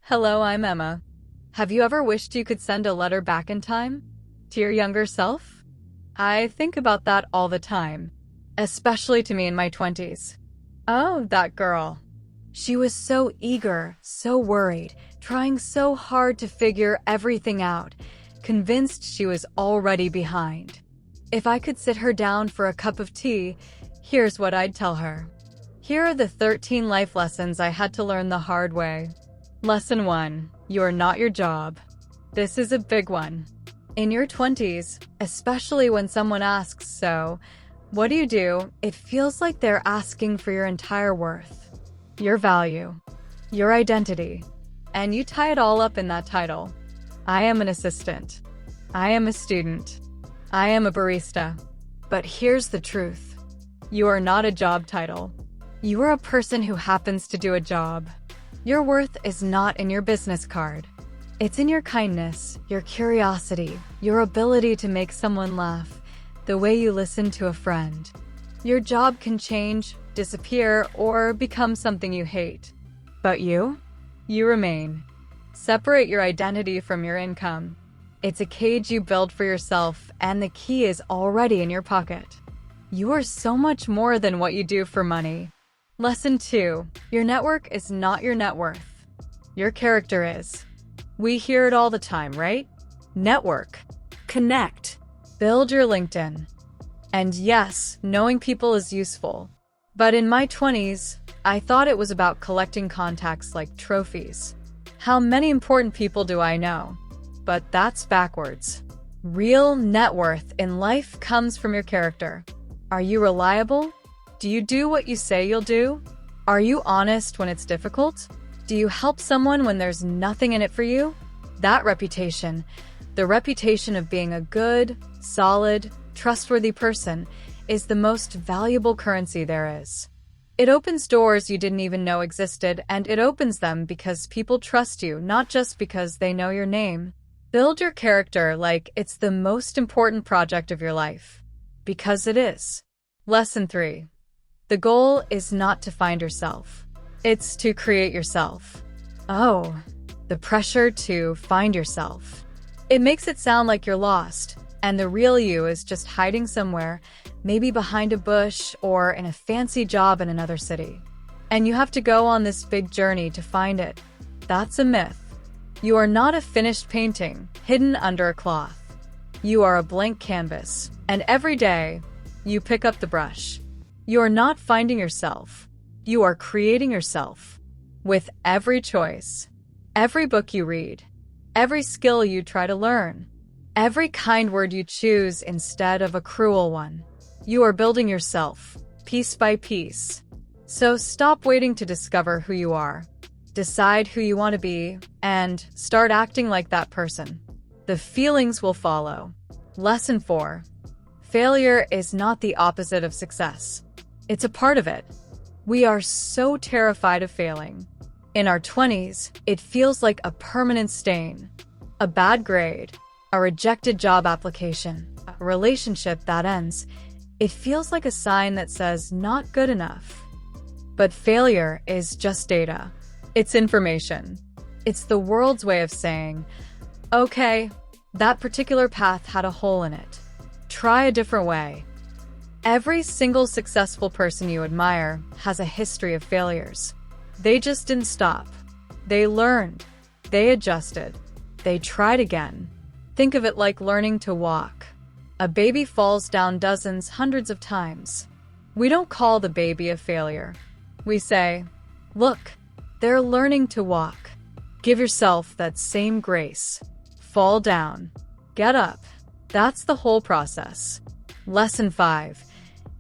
Hello, I'm Emma. Have you ever wished you could send a letter back in time? To your younger self? I think about that all the time, especially to me in my 20s. Oh, that girl. She was so eager, so worried, trying so hard to figure everything out, convinced she was already behind. If I could sit her down for a cup of tea, here's what I'd tell her. Here are the 13 life lessons I had to learn the hard way. Lesson 1. You're not your job. This is a big one. In your 20s, especially when someone asks, so, what do? It feels like they're asking for your entire worth, your value, your identity, and you tie it all up in that title. I am an assistant. I am a student. I am a barista. But here's the truth. You are not a job title. You are a person who happens to do a job. Your worth is not in your business card. It's in your kindness, your curiosity, your ability to make someone laugh, the way you listen to a friend. Your job can change, disappear, or become something you hate. But you remain. Separate your identity from your income. It's a cage you build for yourself, and the key is already in your pocket. You are so much more than what you do for money. Lesson 2. Your network is not your net worth. Your character is. We hear it all the time, right? Network. Connect. Build your LinkedIn. And yes, knowing people is useful. But in my 20s, I thought it was about collecting contacts like trophies. How many important people do I know? But that's backwards. Real net worth in life comes from your character. Are you reliable? Do you do what you say you'll do? Are you honest when it's difficult? Do you help someone when there's nothing in it for you? That reputation, the reputation of being a good, solid, trustworthy person, is the most valuable currency there is. It opens doors you didn't even know existed, and it opens them because people trust you, not just because they know your name. Build your character like it's the most important project of your life. Because it is. Lesson 3. The goal is not to find yourself. It's to create yourself. Oh, the pressure to find yourself. It makes it sound like you're lost, and the real you is just hiding somewhere, maybe behind a bush or in a fancy job in another city. And you have to go on this big journey to find it. That's a myth. You are not a finished painting hidden under a cloth. You are a blank canvas, and every day, you pick up the brush. You are not finding yourself. You are creating yourself. With every choice, every book you read, every skill you try to learn, every kind word you choose instead of a cruel one, you are building yourself, piece by piece. So stop waiting to discover who you are. Decide who you want to be, and start acting like that person. The feelings will follow. Lesson 4. Failure is not the opposite of success. It's a part of it. We are so terrified of failing. In our 20s, it feels like a permanent stain. A bad grade, a rejected job application, a relationship that ends. It feels like a sign that says not good enough. But failure is just data. It's information. It's the world's way of saying, okay, that particular path had a hole in it. Try a different way. Every single successful person you admire has a history of failures. They just didn't stop. They learned. They adjusted. They tried again. Think of it like learning to walk. A baby falls down dozens, hundreds of times. We don't call the baby a failure. We say, look, they're learning to walk. Give yourself that same grace. Fall down. Get up. That's the whole process. Lesson 5.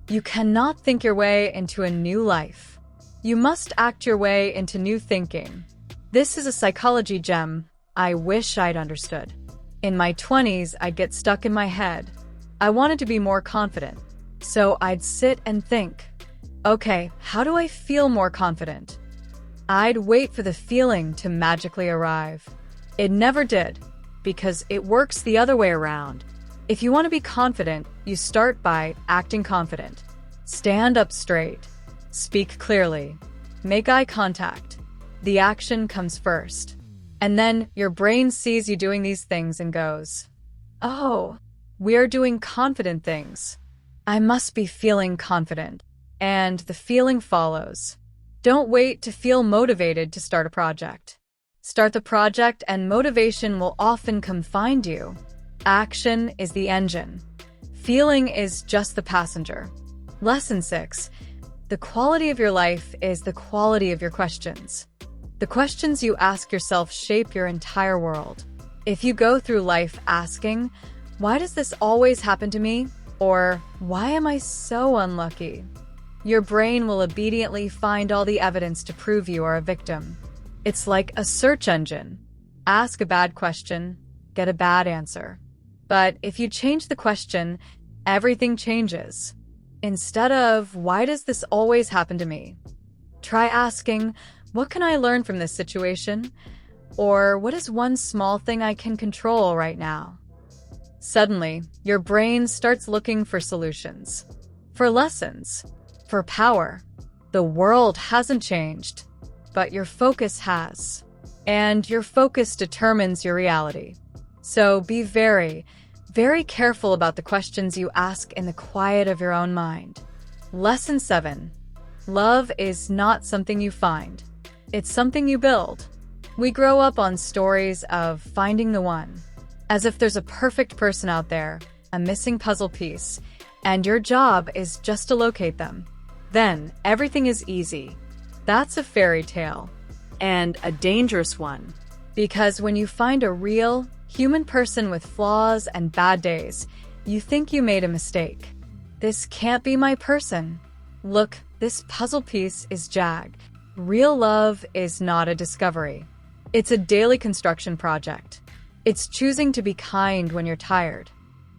You cannot think your way into a new life. You must act your way into new thinking. This is a psychology gem I wish I'd understood. In my 20s, I'd get stuck in my head. I wanted to be more confident. So I'd sit and think, okay, how do I feel more confident? I'd wait for the feeling to magically arrive. It never did, because it works the other way around. If you want to be confident, you start by acting confident. Stand up straight. Speak clearly. Make eye contact. The action comes first. And then your brain sees you doing these things and goes, "Oh, we are doing confident things. I must be feeling confident." And the feeling follows. Don't wait to feel motivated to start a project. Start the project and motivation will often come find you. Action is the engine. Feeling is just the passenger. Lesson 6. The quality of your life is the quality of your questions. The questions you ask yourself shape your entire world. If you go through life asking, "Why does this always happen to me?" or "Why am I so unlucky?" your brain will obediently find all the evidence to prove you are a victim. It's like a search engine. Ask a bad question, get a bad answer. But if you change the question, everything changes. Instead of, "Why does this always happen to me?" try asking, "What can I learn from this situation?" Or, "What is one small thing I can control right now?" Suddenly, your brain starts looking for solutions, for lessons, for power. The world hasn't changed, but your focus has. And your focus determines your reality. So be very, very careful about the questions you ask in the quiet of your own mind. Lesson 7. Love is not something you find. It's something you build. We grow up on stories of finding the one, as if there's a perfect person out there, a missing puzzle piece, and your job is just to locate them. Then everything is easy. That's a fairy tale, and a dangerous one. Because when you find a real, human person with flaws and bad days, you think you made a mistake. This can't be my person. Look, this puzzle piece is jagged. Real love is not a discovery. It's a daily construction project. It's choosing to be kind when you're tired.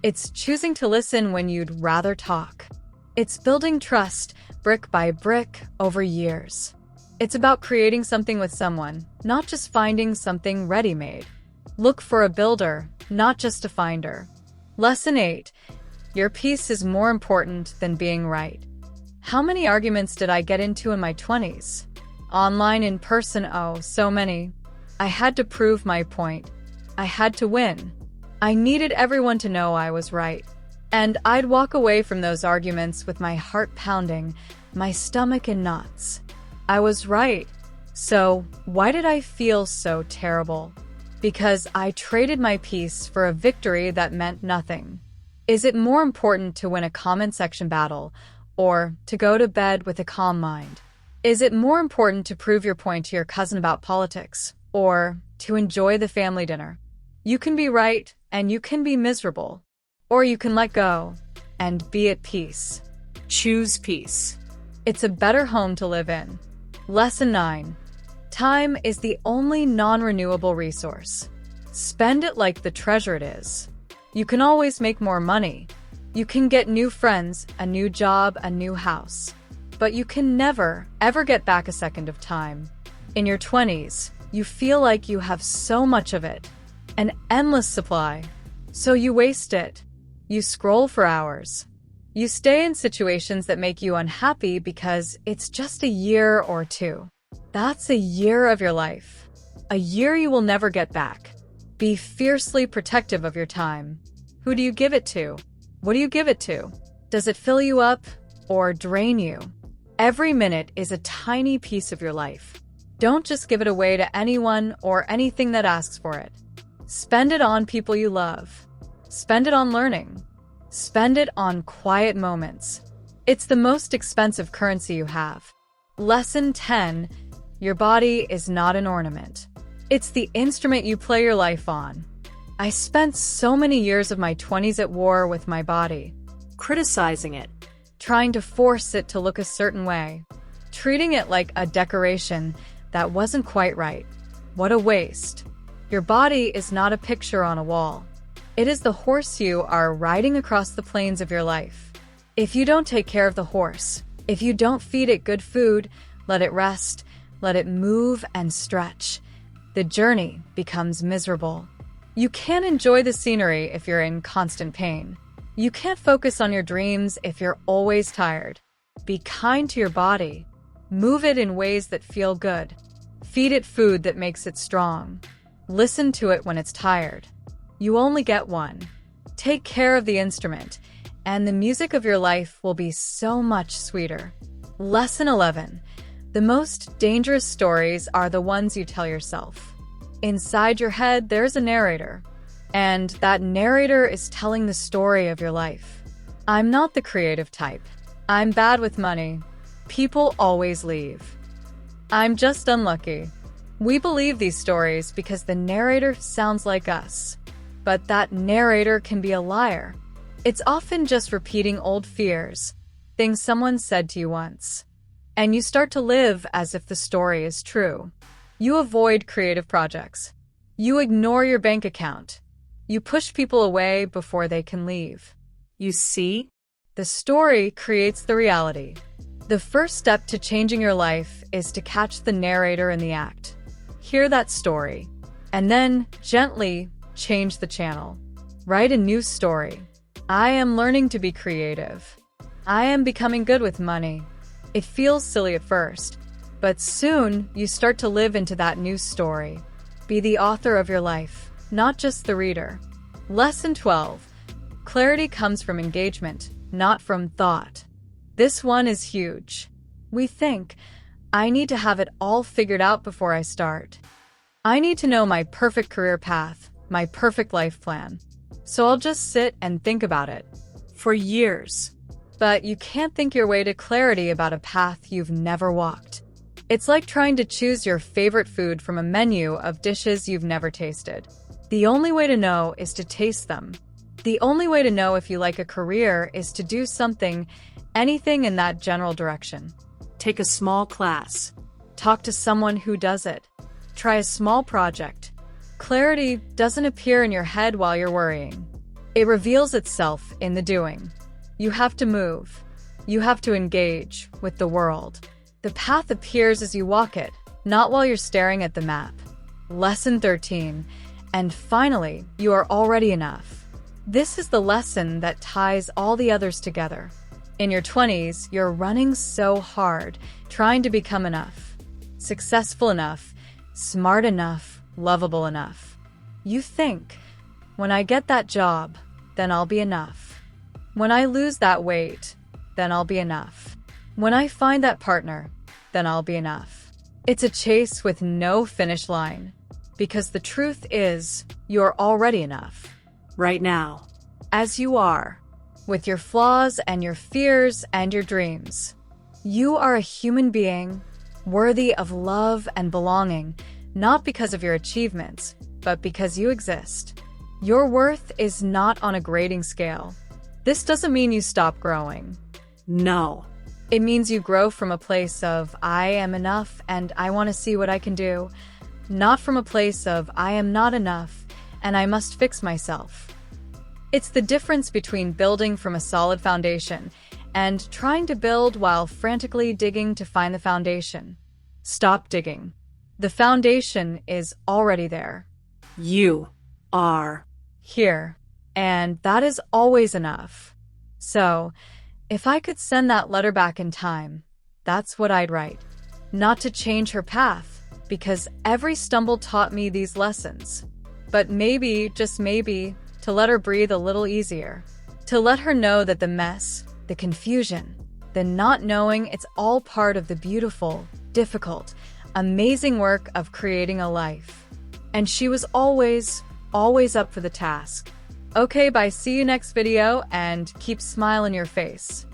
It's choosing to listen when you'd rather talk. It's building trust, brick by brick, over years. It's about creating something with someone, not just finding something ready-made. Look for a builder, not just a finder. Lesson 8. Your peace is more important than being right. How many arguments did I get into in my 20s? Online, in person, oh, so many. I had to prove my point. I had to win. I needed everyone to know I was right. And I'd walk away from those arguments with my heart pounding, my stomach in knots. I was right. So, why did I feel so terrible? Because I traded my peace for a victory that meant nothing. Is it more important to win a comment section battle, or to go to bed with a calm mind? Is it more important to prove your point to your cousin about politics, or to enjoy the family dinner? You can be right, and you can be miserable. Or you can let go and be at peace. Choose peace. It's a better home to live in. Lesson 9. Time is the only non-renewable resource. Spend it like the treasure it is. You can always make more money. You can get new friends, a new job, a new house. But you can never, ever get back a second of time. In your 20s, you feel like you have so much of it, an endless supply. So you waste it. You scroll for hours. You stay in situations that make you unhappy because it's just a year or two. That's a year of your life. A year you will never get back. Be fiercely protective of your time. Who do you give it to? What do you give it to? Does it fill you up or drain you? Every minute is a tiny piece of your life. Don't just give it away to anyone or anything that asks for it. Spend it on people you love. Spend it on learning. Spend it on quiet moments. It's the most expensive currency you have. Lesson 10. Your body is not an ornament. It's the instrument you play your life on. I spent so many years of my 20s at war with my body, criticizing it, trying to force it to look a certain way, treating it like a decoration that wasn't quite right. What a waste. Your body is not a picture on a wall. It is the horse you are riding across the plains of your life. If you don't take care of the horse, if you don't feed it good food, let it rest, let it move and stretch, the journey becomes miserable. You can't enjoy the scenery if you're in constant pain. You can't focus on your dreams if you're always tired. Be kind to your body. Move it in ways that feel good. Feed it food that makes it strong. Listen to it when it's tired. You only get one. Take care of the instrument, and the music of your life will be so much sweeter. Lesson 11. The most dangerous stories are the ones you tell yourself. Inside your head, there's a narrator, and that narrator is telling the story of your life. I'm not the creative type. I'm bad with money. People always leave. I'm just unlucky. We believe these stories because the narrator sounds like us. But that narrator can be a liar. It's often just repeating old fears, things someone said to you once. And you start to live as if the story is true. You avoid creative projects. You ignore your bank account. You push people away before they can leave. You see? The story creates the reality. The first step to changing your life is to catch the narrator in the act. Hear that story, and then gently change the channel. Write a new story. I am learning to be creative. I am becoming good with money. It feels silly at first, but soon you start to live into that new story. Be the author of your life, not just the reader. Lesson 12. Clarity comes from engagement, not from thought. This one is huge. We think, I need to have it all figured out before I start. I need to know my perfect career path, my perfect life plan. So I'll just sit and think about it. For years. But you can't think your way to clarity about a path you've never walked. It's like trying to choose your favorite food from a menu of dishes you've never tasted. The only way to know is to taste them. The only way to know if you like a career is to do something, anything in that general direction. Take a small class. Talk to someone who does it. Try a small project. Clarity doesn't appear in your head while you're worrying. It reveals itself in the doing. You have to move. You have to engage with the world. The path appears as you walk it, not while you're staring at the map. Lesson 13. And finally, you are already enough. This is the lesson that ties all the others together. In your 20s, you're running so hard, trying to become enough. Successful enough, smart enough, lovable enough. You think, when I get that job, then I'll be enough. When I lose that weight, then I'll be enough. When I find that partner, then I'll be enough. It's a chase with no finish line, because the truth is, you're already enough. Right now. As you are, with your flaws and your fears and your dreams. You are a human being, worthy of love and belonging, not because of your achievements, but because you exist. Your worth is not on a grading scale. This doesn't mean you stop growing. No. It means you grow from a place of, I am enough and I want to see what I can do, not from a place of, I am not enough and I must fix myself. It's the difference between building from a solid foundation and trying to build while frantically digging to find the foundation. Stop digging. The foundation is already there. You are here, and that is always enough. So, if I could send that letter back in time, that's what I'd write. Not to change her path, because every stumble taught me these lessons. But maybe, just maybe, to let her breathe a little easier. To let her know that the mess, the confusion, the not knowing, it's all part of the beautiful, difficult, amazing work of creating a life. And she was always up for the task. Okay, bye, see you next video, and keep smile in your face.